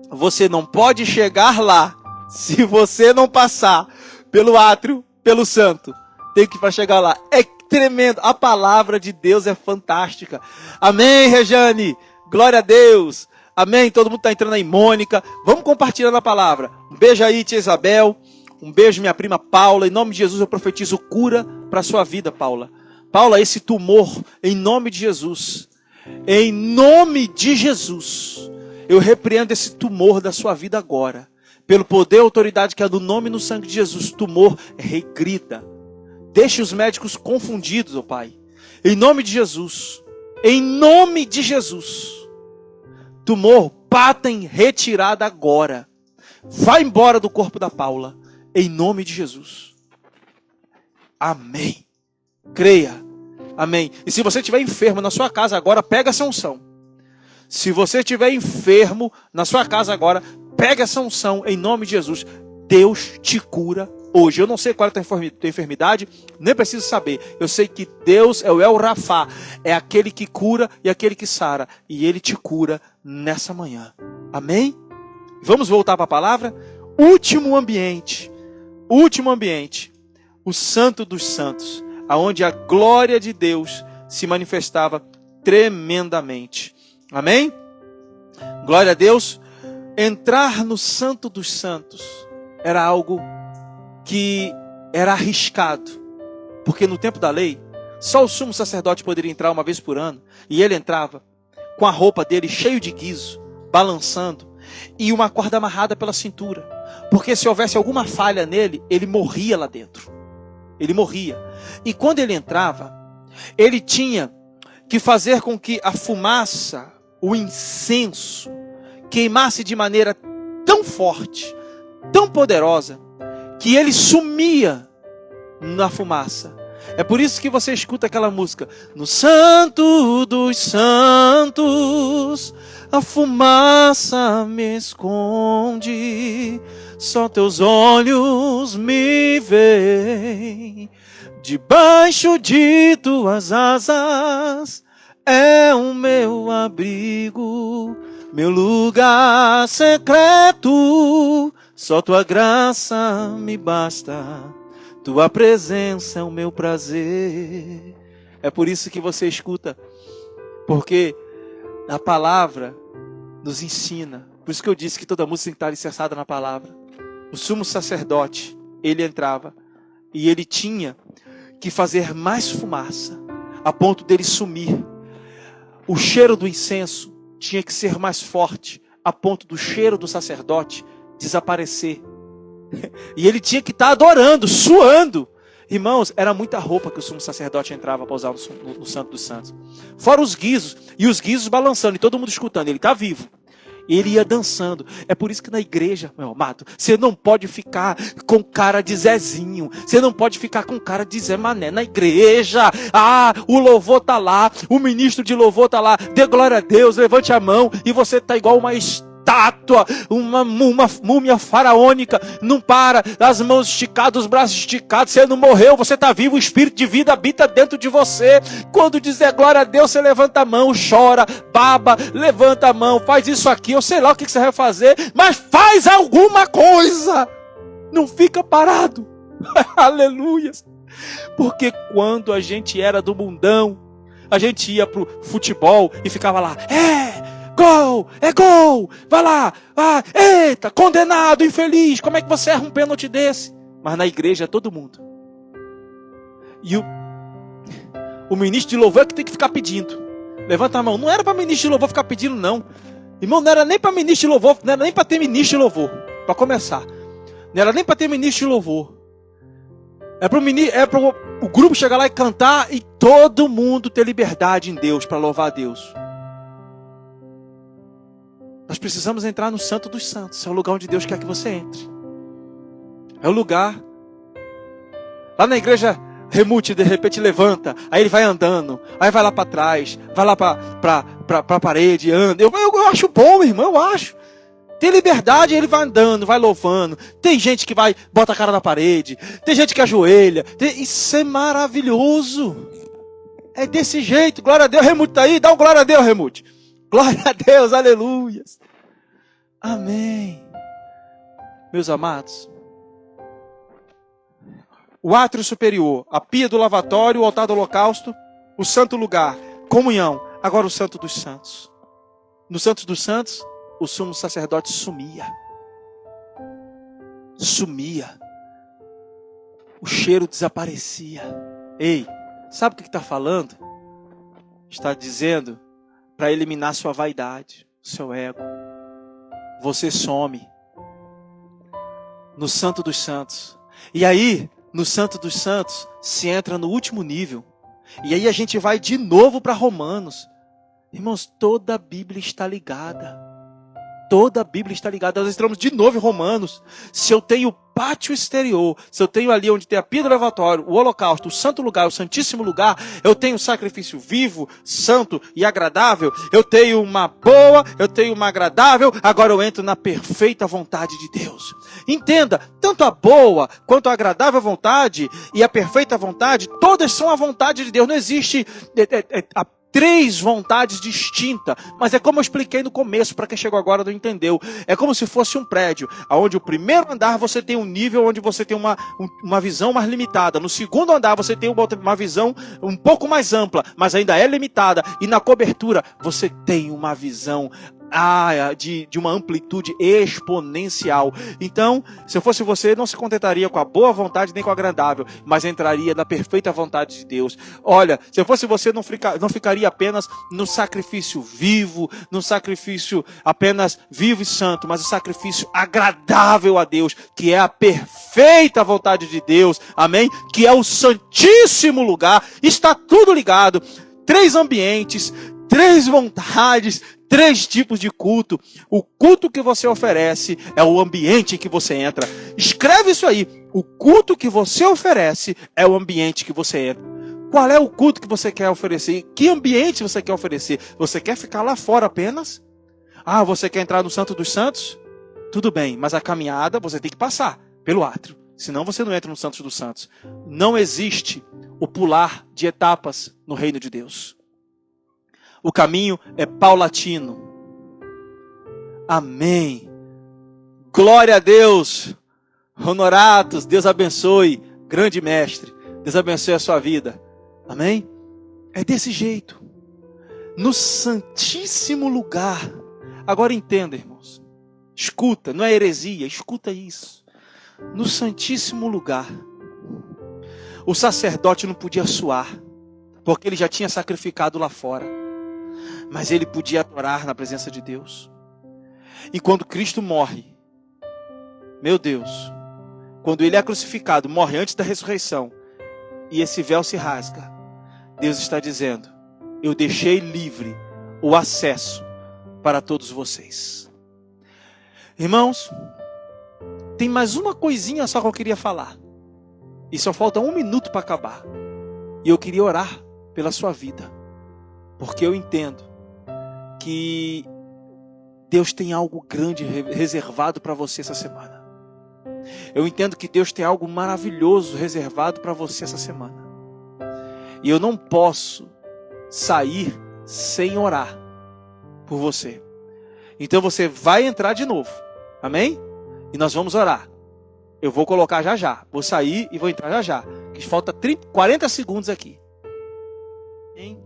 você não pode chegar lá se você não passar pelo átrio, pelo santo. Tem que ir para chegar lá. É tremendo, a palavra de Deus é fantástica. Amém, Rejane? Glória a Deus. Amém, todo mundo está entrando aí, Mônica. Vamos compartilhando a palavra. Um beijo aí, tia Isabel. Um beijo, minha prima Paula. Em nome de Jesus eu profetizo cura para a sua vida, Paula. Paula, esse tumor, em nome de Jesus. Em nome de Jesus, eu repreendo esse tumor da sua vida agora. Pelo poder e autoridade que é do nome e no sangue de Jesus, tumor regrida. Deixe os médicos confundidos, ó Pai. Em nome de Jesus. Em nome de Jesus. tumor, bata em retirada agora. Vai embora do corpo da Paula, em nome de Jesus. Amém. Creia. Amém. E se você estiver enfermo na sua casa agora, pega essa unção. Se você estiver enfermo na sua casa agora, pega essa unção em nome de Jesus. Deus te cura hoje. Eu não sei qual é a tua enfermidade, nem preciso saber. Eu sei que Deus é o El Rafá, é aquele que cura e aquele que sara. E Ele te cura nessa manhã. Amém? Vamos voltar para a palavra? Último ambiente, o Santo dos Santos, aonde a glória de Deus se manifestava tremendamente. Amém? Glória a Deus. Entrar no Santo dos Santos era algo que era arriscado, porque no tempo da lei, só o sumo sacerdote poderia entrar uma vez por ano, e ele entrava com a roupa dele cheio de guizo, balançando, e uma corda amarrada pela cintura, porque se houvesse alguma falha nele, ele morria lá dentro. Ele morria. E quando ele entrava, ele tinha que fazer com que a fumaça, o incenso, queimasse de maneira tão forte, tão poderosa, que ele sumia na fumaça. É por isso que você escuta aquela música: no Santo dos Santos, a fumaça me esconde, só teus olhos me veem, debaixo de tuas asas é o meu abrigo, meu lugar secreto, só tua graça me basta, tua presença é o meu prazer. É por isso que você escuta, porque a palavra nos ensina. Por isso que eu disse que toda música tem que estar alicerçada na palavra. O sumo sacerdote, ele entrava e ele tinha que fazer mais fumaça, a ponto dele sumir. O cheiro do incenso tinha que ser mais forte, a ponto do cheiro do sacerdote desaparecer. E ele tinha que estar adorando, suando. Irmãos, era muita roupa que o sumo sacerdote entrava para usar no Santo dos Santos. Fora os guizos, e os guizos balançando, e todo mundo escutando. Ele está vivo. E ele ia dançando. É por isso que na igreja, meu amado, você não pode ficar com cara de Zezinho. Você não pode ficar com cara de Zé Mané na igreja. Ah, o louvor está lá. O ministro de louvor está lá. Dê glória a Deus, levante a mão. E você está igual uma estátua, uma múmia faraônica. Não para, as mãos esticadas, os braços esticados. Você não morreu, você está vivo. O espírito de vida habita dentro de você. Quando dizer glória a Deus, você levanta a mão, chora, baba, levanta a mão, faz isso aqui. Eu sei lá o que você vai fazer, mas faz alguma coisa. Não fica parado. Aleluia. Porque quando a gente era do mundão, a gente ia pro futebol e ficava lá: gol, é gol, vai lá, eita, condenado, infeliz, como é que você erra um pênalti desse? Mas na igreja é todo mundo. E o ministro de louvor é que tem que ficar pedindo. Levanta a mão. Não era para ministro de louvor ficar pedindo, não. Irmão, não era nem para ministro de louvor, não era nem para ter ministro de louvor, para começar. Não era nem para ter ministro de louvor. É para o grupo chegar lá e cantar e todo mundo ter liberdade em Deus para louvar a Deus. Nós precisamos entrar no Santo dos Santos. É o lugar onde Deus quer que você entre. É o lugar. Lá na igreja, Remute de repente levanta. Aí ele vai andando. Aí vai lá para trás. Vai lá para a parede. Anda. Eu acho bom, irmão. Eu acho. Tem liberdade, ele vai andando, vai louvando. Tem gente que vai, bota a cara na parede. Tem gente que ajoelha. Isso é maravilhoso. É desse jeito. Glória a Deus. Remute tá aí. Dá um glória a Deus, Remute. Glória a Deus, aleluia. Amém. Meus amados, o átrio superior, a pia do lavatório, o altar do holocausto, o santo lugar, comunhão. Agora o Santo dos Santos. No Santo dos Santos, o sumo sacerdote sumia. Sumia. O cheiro desaparecia. Ei, sabe o que está falando? Está dizendo para eliminar sua vaidade, seu ego. Você some no Santo dos Santos. E aí, no Santo dos Santos, se entra no último nível. E aí a gente vai de novo para Romanos. Irmãos, toda a Bíblia está ligada. Toda a Bíblia está ligada. Nós entramos de novo em Romanos. Se eu tenho pátio exterior, se eu tenho ali onde tem a pia do lavatório, o holocausto, o santo lugar, o santíssimo lugar, eu tenho um sacrifício vivo, santo e agradável, eu tenho uma boa, eu tenho uma agradável, agora eu entro na perfeita vontade de Deus. Entenda, tanto a boa quanto a agradável vontade e a perfeita vontade, todas são a vontade de Deus. Não existe três vontades distintas, mas é como eu expliquei no começo, para quem chegou agora não entendeu. É como se fosse um prédio, onde o primeiro andar você tem um nível onde você tem uma visão mais limitada. No segundo andar você tem uma visão um pouco mais ampla, mas ainda é limitada. E na cobertura você tem uma visão de uma amplitude exponencial. Então, se eu fosse você, não se contentaria com a boa vontade nem com a agradável, mas entraria na perfeita vontade de Deus. Olha, se eu fosse você, não ficaria apenas no sacrifício vivo, no sacrifício apenas vivo e santo, mas o sacrifício agradável a Deus, que é a perfeita vontade de Deus, amém? Que é o santíssimo lugar. Está tudo ligado. 3 ambientes, 3 vontades, 3 tipos de culto. O culto que você oferece é o ambiente em que você entra. Escreve isso aí. O culto que você oferece é o ambiente que você entra. Qual é o culto que você quer oferecer? Que ambiente você quer oferecer? Você quer ficar lá fora apenas? Você quer entrar no Santo dos Santos? Tudo bem, mas a caminhada você tem que passar pelo átrio. Senão você não entra no Santo dos Santos. Não existe o pular de etapas no reino de Deus. O caminho é paulatino. Amém. Glória a Deus. Honoratos, Deus abençoe. Grande mestre, Deus abençoe a sua vida. Amém? É desse jeito. No santíssimo lugar. Agora entenda, irmãos. Escuta, não é heresia, escuta isso. No santíssimo lugar, o sacerdote não podia suar, porque ele já tinha sacrificado lá fora. Mas ele podia adorar na presença de Deus. E quando Cristo morre, meu Deus, quando ele é crucificado, morre antes da ressurreição, e esse véu se rasga, Deus está dizendo: eu deixei livre o acesso para todos vocês. Irmãos, tem mais uma coisinha só que eu queria falar. E só falta 1 minuto para acabar. E eu queria orar pela sua vida. Porque eu entendo que Deus tem algo grande reservado para você essa semana. Eu entendo que Deus tem algo maravilhoso reservado para você essa semana. E eu não posso sair sem orar por você. Então você vai entrar de novo. Amém? E nós vamos orar. Eu vou colocar já já. Vou sair e vou entrar já já. Que falta 40 segundos aqui. Amém?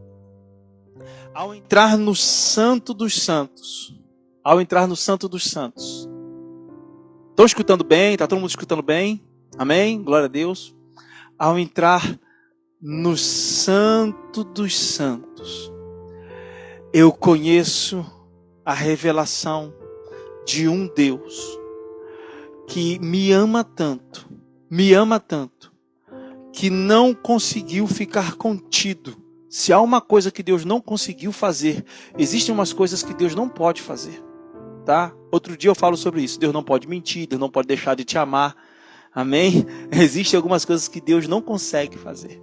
Ao entrar no Santo dos Santos. Ao entrar no Santo dos Santos. Estão escutando bem? Está todo mundo escutando bem? Amém? Glória a Deus. Ao entrar no Santo dos Santos, eu conheço a revelação de um Deus que me ama tanto, que não conseguiu ficar contido. Se há uma coisa que Deus não conseguiu fazer, existem umas coisas que Deus não pode fazer, tá? Outro dia eu falo sobre isso. Deus não pode mentir, Deus não pode deixar de te amar, amém? Existem algumas coisas que Deus não consegue fazer,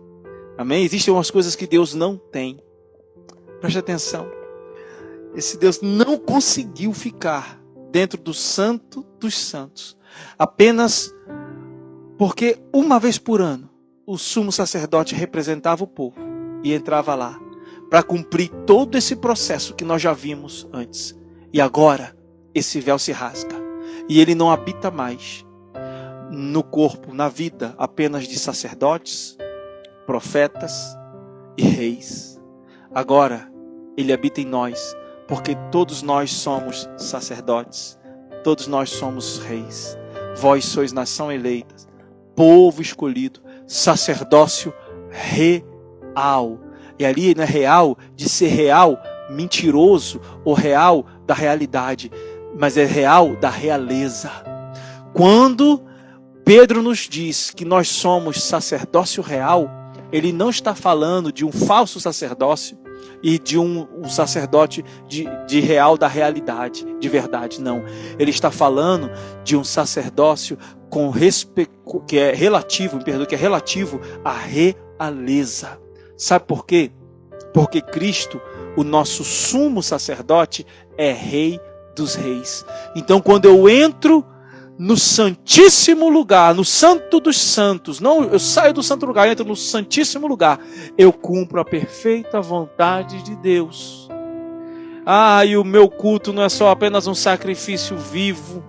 amém? Existem algumas coisas que Deus não tem. Preste atenção. Esse Deus não conseguiu ficar dentro do Santo dos Santos, apenas porque uma vez por ano o sumo sacerdote representava o povo e entrava lá para cumprir todo esse processo que nós já vimos antes. E agora esse véu se rasga e ele não habita mais no corpo, na vida apenas de sacerdotes, profetas e reis. Agora ele habita em nós, porque todos nós somos sacerdotes, todos nós somos reis. Vós sois nação eleita, povo escolhido, sacerdócio real. E ali não é real de ser real, mentiroso, ou real da realidade, mas é real da realeza. Quando Pedro nos diz que nós somos sacerdócio real, ele não está falando de um falso sacerdócio, e de um sacerdote de real da realidade, de verdade, não. Ele está falando de um sacerdócio que é relativo, que é relativo à realeza. Sabe por quê? Porque Cristo, o nosso sumo sacerdote, é Rei dos Reis. Então, quando eu entro no santíssimo lugar, no santo dos santos, não, eu saio do santo lugar, entro no santíssimo lugar, eu cumpro a perfeita vontade de Deus. E o meu culto não é só apenas um sacrifício vivo,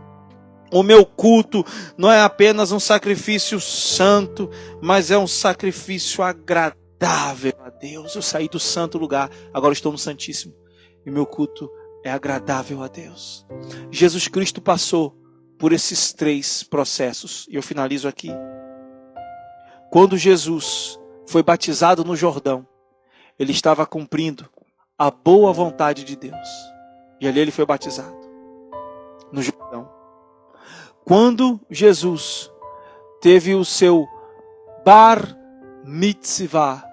o meu culto não é apenas um sacrifício santo, mas é um sacrifício agradável a Deus. Eu saí do santo lugar, agora estou no santíssimo, e meu culto é agradável a Deus. Jesus Cristo passou por esses 3 processos, e eu finalizo aqui. Quando Jesus foi batizado no Jordão, ele estava cumprindo a boa vontade de Deus, e ali ele foi batizado no Jordão. Quando Jesus teve o seu bar mitzvah,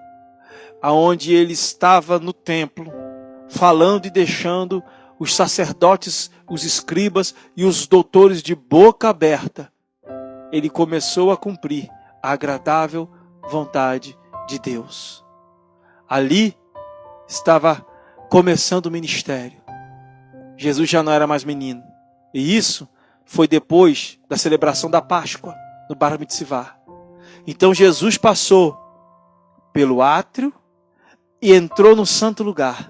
aonde ele estava no templo, falando e deixando os sacerdotes, os escribas e os doutores de boca aberta, ele começou a cumprir a agradável vontade de Deus. Ali estava começando o ministério. Jesus já não era mais menino. E isso foi depois da celebração da Páscoa, no Bar Mitzvah. Então Jesus passou pelo átrio e entrou no santo lugar,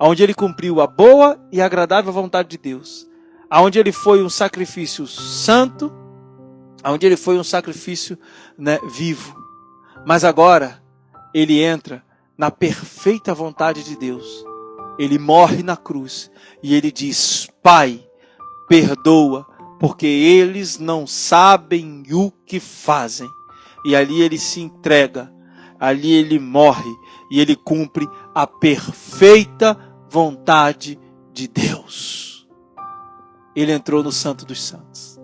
onde ele cumpriu a boa e agradável vontade de Deus, onde ele foi um sacrifício santo, onde ele foi um sacrifício, vivo. Mas agora ele entra na perfeita vontade de Deus. Ele morre na cruz e ele diz: Pai, perdoa, porque eles não sabem o que fazem. E ali ele se entrega, ali ele morre e ele cumpre a perfeita vontade de Deus. Ele entrou no Santo dos Santos.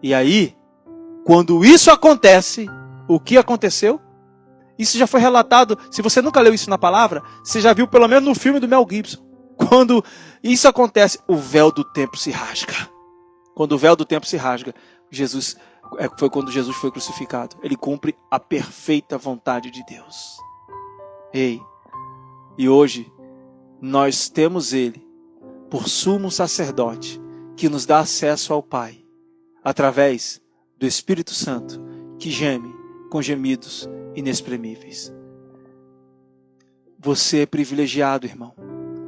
E aí, quando isso acontece, o que aconteceu? Isso já foi relatado. Se você nunca leu isso na palavra, você já viu pelo menos no filme do Mel Gibson. Quando isso acontece, o véu do templo se rasga. Quando o véu do templo se rasga, foi quando Jesus foi crucificado. Ele cumpre a perfeita vontade de Deus. E hoje nós temos ele por sumo sacerdote que nos dá acesso ao Pai através do Espírito Santo que geme com gemidos inexprimíveis. Você é privilegiado, irmão.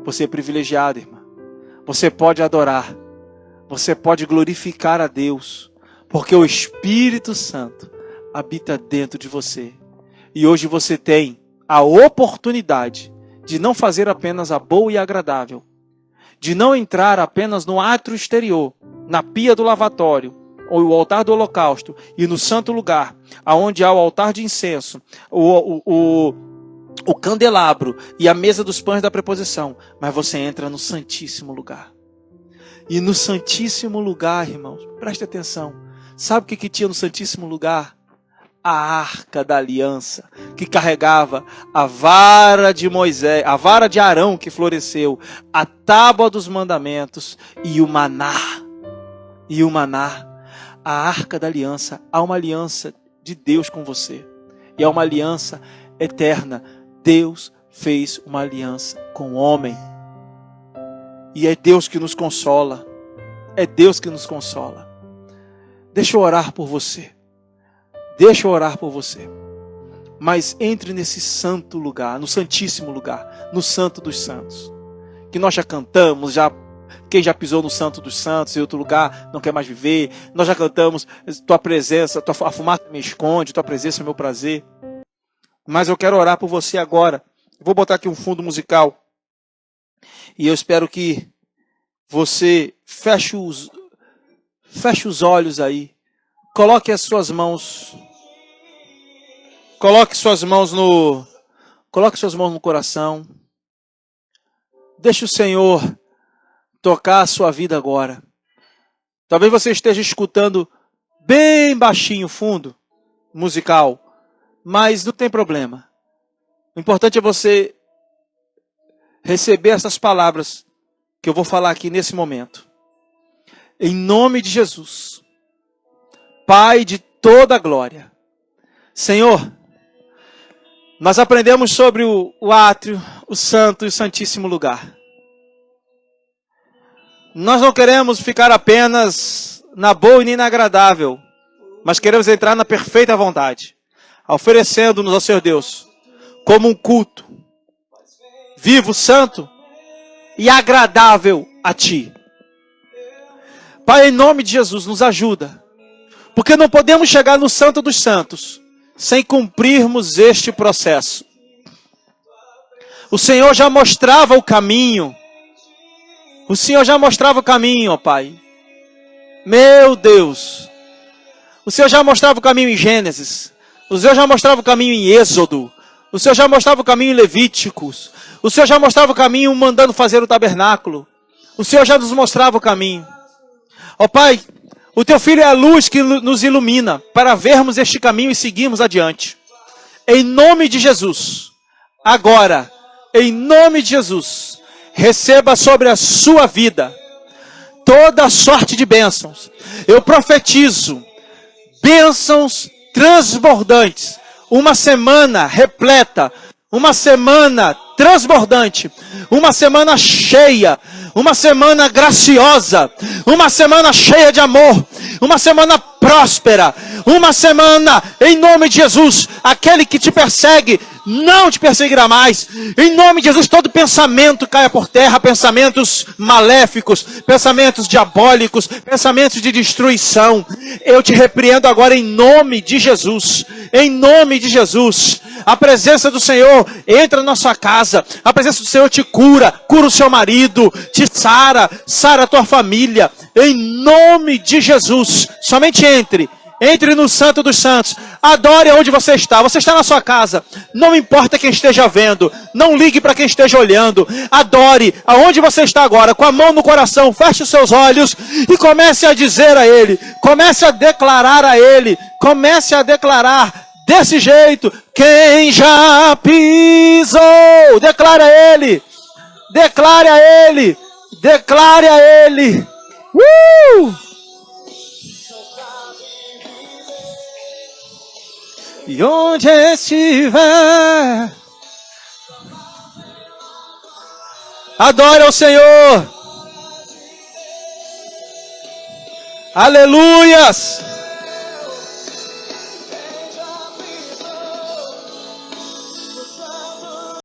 Você é privilegiado, irmã. Você pode adorar. Você pode glorificar a Deus, porque o Espírito Santo habita dentro de você. E hoje você tem a oportunidade de não fazer apenas a boa e agradável, de não entrar apenas no átrio exterior, na pia do lavatório, ou o altar do holocausto, e no santo lugar, aonde há o altar de incenso, o candelabro e a mesa dos pães da preposição, mas você entra no santíssimo lugar. E no santíssimo lugar, irmãos, preste atenção, sabe o que tinha no santíssimo lugar? A arca da aliança, que carregava a vara de Moisés, a vara de Arão que floresceu, a tábua dos mandamentos e o maná. A arca da aliança. Há uma aliança de Deus com você. E há uma aliança eterna. Deus fez uma aliança com o homem. E é Deus que nos consola. É Deus que nos consola. Deixa eu orar por você. Deixa eu orar por você. Mas entre nesse santo lugar, no santíssimo lugar, no santo dos santos. Que nós já cantamos, quem já pisou no santo dos santos, em outro lugar, não quer mais viver. Nós já cantamos, tua presença, a fumaça me esconde, tua presença é meu prazer. Mas eu quero orar por você agora. Vou botar aqui um fundo musical. E eu espero que você feche os olhos aí. Coloque as suas mãos. Coloque suas mãos no coração. Deixe o Senhor tocar a sua vida agora. Talvez você esteja escutando bem baixinho o fundo musical, mas não tem problema. O importante é você receber essas palavras que eu vou falar aqui nesse momento. Em nome de Jesus, Pai de toda a glória. Senhor, nós aprendemos sobre o átrio, o santo e o santíssimo lugar. Nós não queremos ficar apenas na boa e nem na agradável, mas queremos entrar na perfeita vontade, oferecendo-nos ao Senhor Deus como um culto vivo, santo e agradável a Ti. Pai, em nome de Jesus, nos ajuda, porque não podemos chegar no Santo dos Santos sem cumprirmos este processo. O Senhor já mostrava o caminho. O Senhor já mostrava o caminho, ó Pai. Meu Deus. O Senhor já mostrava o caminho em Gênesis. O Senhor já mostrava o caminho em Êxodo. O Senhor já mostrava o caminho em Levíticos. O Senhor já mostrava o caminho mandando fazer o tabernáculo. O Senhor já nos mostrava o caminho. Ó Pai, o Teu Filho é a luz que nos ilumina para vermos este caminho e seguirmos adiante. Em nome de Jesus, agora, em nome de Jesus, receba sobre a sua vida toda sorte de bênçãos. Eu profetizo bênçãos transbordantes. Uma semana repleta, uma semana transbordante, uma semana cheia, uma semana graciosa, uma semana cheia de amor, uma semana próspera, uma semana, em nome de Jesus, aquele que te persegue não te perseguirá mais. Em nome de Jesus, todo pensamento caia por terra, pensamentos maléficos, pensamentos diabólicos, pensamentos de destruição. Eu te repreendo agora em nome de Jesus. Em nome de Jesus. A presença do Senhor entra na sua casa. A presença do Senhor te cura, cura o seu marido, te sara, sara a tua família. Em nome de Jesus. Somente entre no Santo dos Santos. Adore onde você está. Você está na sua casa. Não importa quem esteja vendo. Não ligue para quem esteja olhando. Adore aonde você está agora. Com a mão no coração. Feche os seus olhos. E comece a dizer a Ele. Comece a declarar a Ele. Comece a declarar desse jeito. Quem já pisou. Declare a Ele. Declare a Ele. Declare a Ele. E onde estiver, adore ao Senhor. Aleluias.